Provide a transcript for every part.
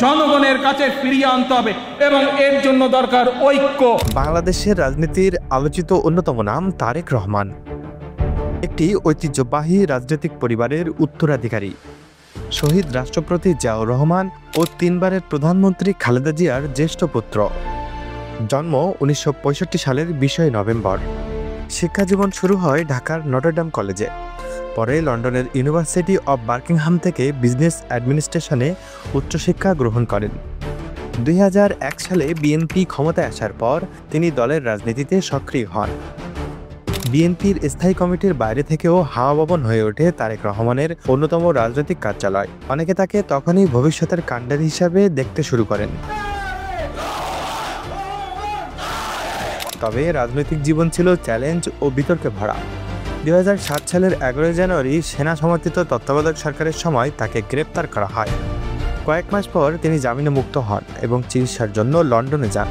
জনগণের কাছে ফিরিয়ে আনতে হবে এবং এর জন্য দরকার ঐক্য। বাংলাদেশের রাজনীতির আলোচিত অন্যতম নাম তারেক রহমান, একটি ঐতিহ্যবাহী রাজনৈতিক পরিবারের উত্তরাধিকারী। শহীদ রাষ্ট্রপতি জিয়াউর রহমান ও 3 বারের প্রধানমন্ত্রী খালেদা জিয়ার জ্যেষ্ঠ পুত্র। জন্ম 1965 সালের 20 নভেম্বর। শিক্ষাজীবন শুরু হয় ঢাকার নটরডেম কলেজে। পরে লন্ডনের ইউনিভার্সিটি অব বার্কিংহাম থেকে বিজনেস অ্যাডমিনিস্ট্রেশনে উচ্চশিক্ষা গ্রহণ করেন। 2001 সালে বিএনপি ক্ষমতায় আসার পর তিনি দলের রাজনীতিতে সক্রিয় হন। বিএনপির স্থায়ী কমিটির বাইরে থেকেও হাওয়া ভবন হয়ে ওঠে তারেক রহমানের অন্যতম রাজনৈতিক কার্যালয়। অনেকে তাকে তখনই ভবিষ্যতের কাণ্ডারি হিসাবে দেখতে শুরু করেন। তবে রাজনৈতিক জীবন ছিল চ্যালেঞ্জ ও বিতর্কে ভরা। 2007 সালের 11 জানুয়ারি সেনা সমর্থিত তত্ত্বাবধায়ক সরকারের সময় তাকে গ্রেপ্তার করা হয়। কয়েক মাস পর তিনি জামিনে মুক্ত হন এবং চিকিৎসার জন্য লন্ডনে যান।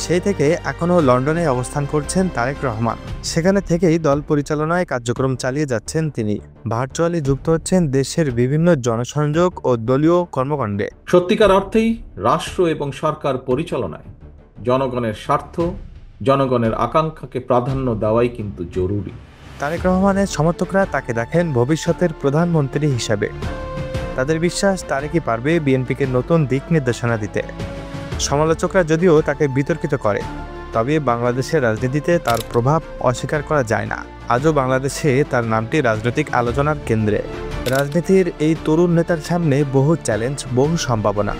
সেই থেকে এখনও লন্ডনে অবস্থান করছেন তারেক রহমান। সেখানে থেকেই দল পরিচালনায় কার্যক্রম চালিয়ে যাচ্ছেন তিনি। ভার্চুয়ালি যুক্ত হচ্ছেন দেশের বিভিন্ন জনসংযোগ ও দলীয় কর্মকাণ্ডে। সত্যিকার অর্থেই রাষ্ট্র এবং সরকার পরিচালনায় জনগণের স্বার্থ, জনগণের আকাঙ্ক্ষাকে প্রাধান্য দেওয়াই কিন্তু জরুরি। তারেক রহমানের সমর্থকরা তাকে দেখেন ভবিষ্যতের প্রধানমন্ত্রী হিসাবে। তাদের বিশ্বাস তারেকই পারবে বিএনপিকে নতুন দিক নির্দেশনা দিতে। সমালোচকরা যদিও তাকে বিতর্কিত করে, তবে বাংলাদেশের রাজনীতিতে তার প্রভাব অস্বীকার করা যায় না। আজও বাংলাদেশে তার নামটি রাজনৈতিক আলোচনার কেন্দ্রে। রাজনীতির এই তরুণ নেতার সামনে বহু চ্যালেঞ্জ, বহু সম্ভাবনা।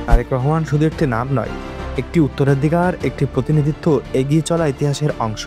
তারেক রহমান শুধু একটি নাম নয়, একটি উত্তরাধিকার, একটি প্রতিনিধিত্ব, এগিয়ে চলা ইতিহাসের অংশ।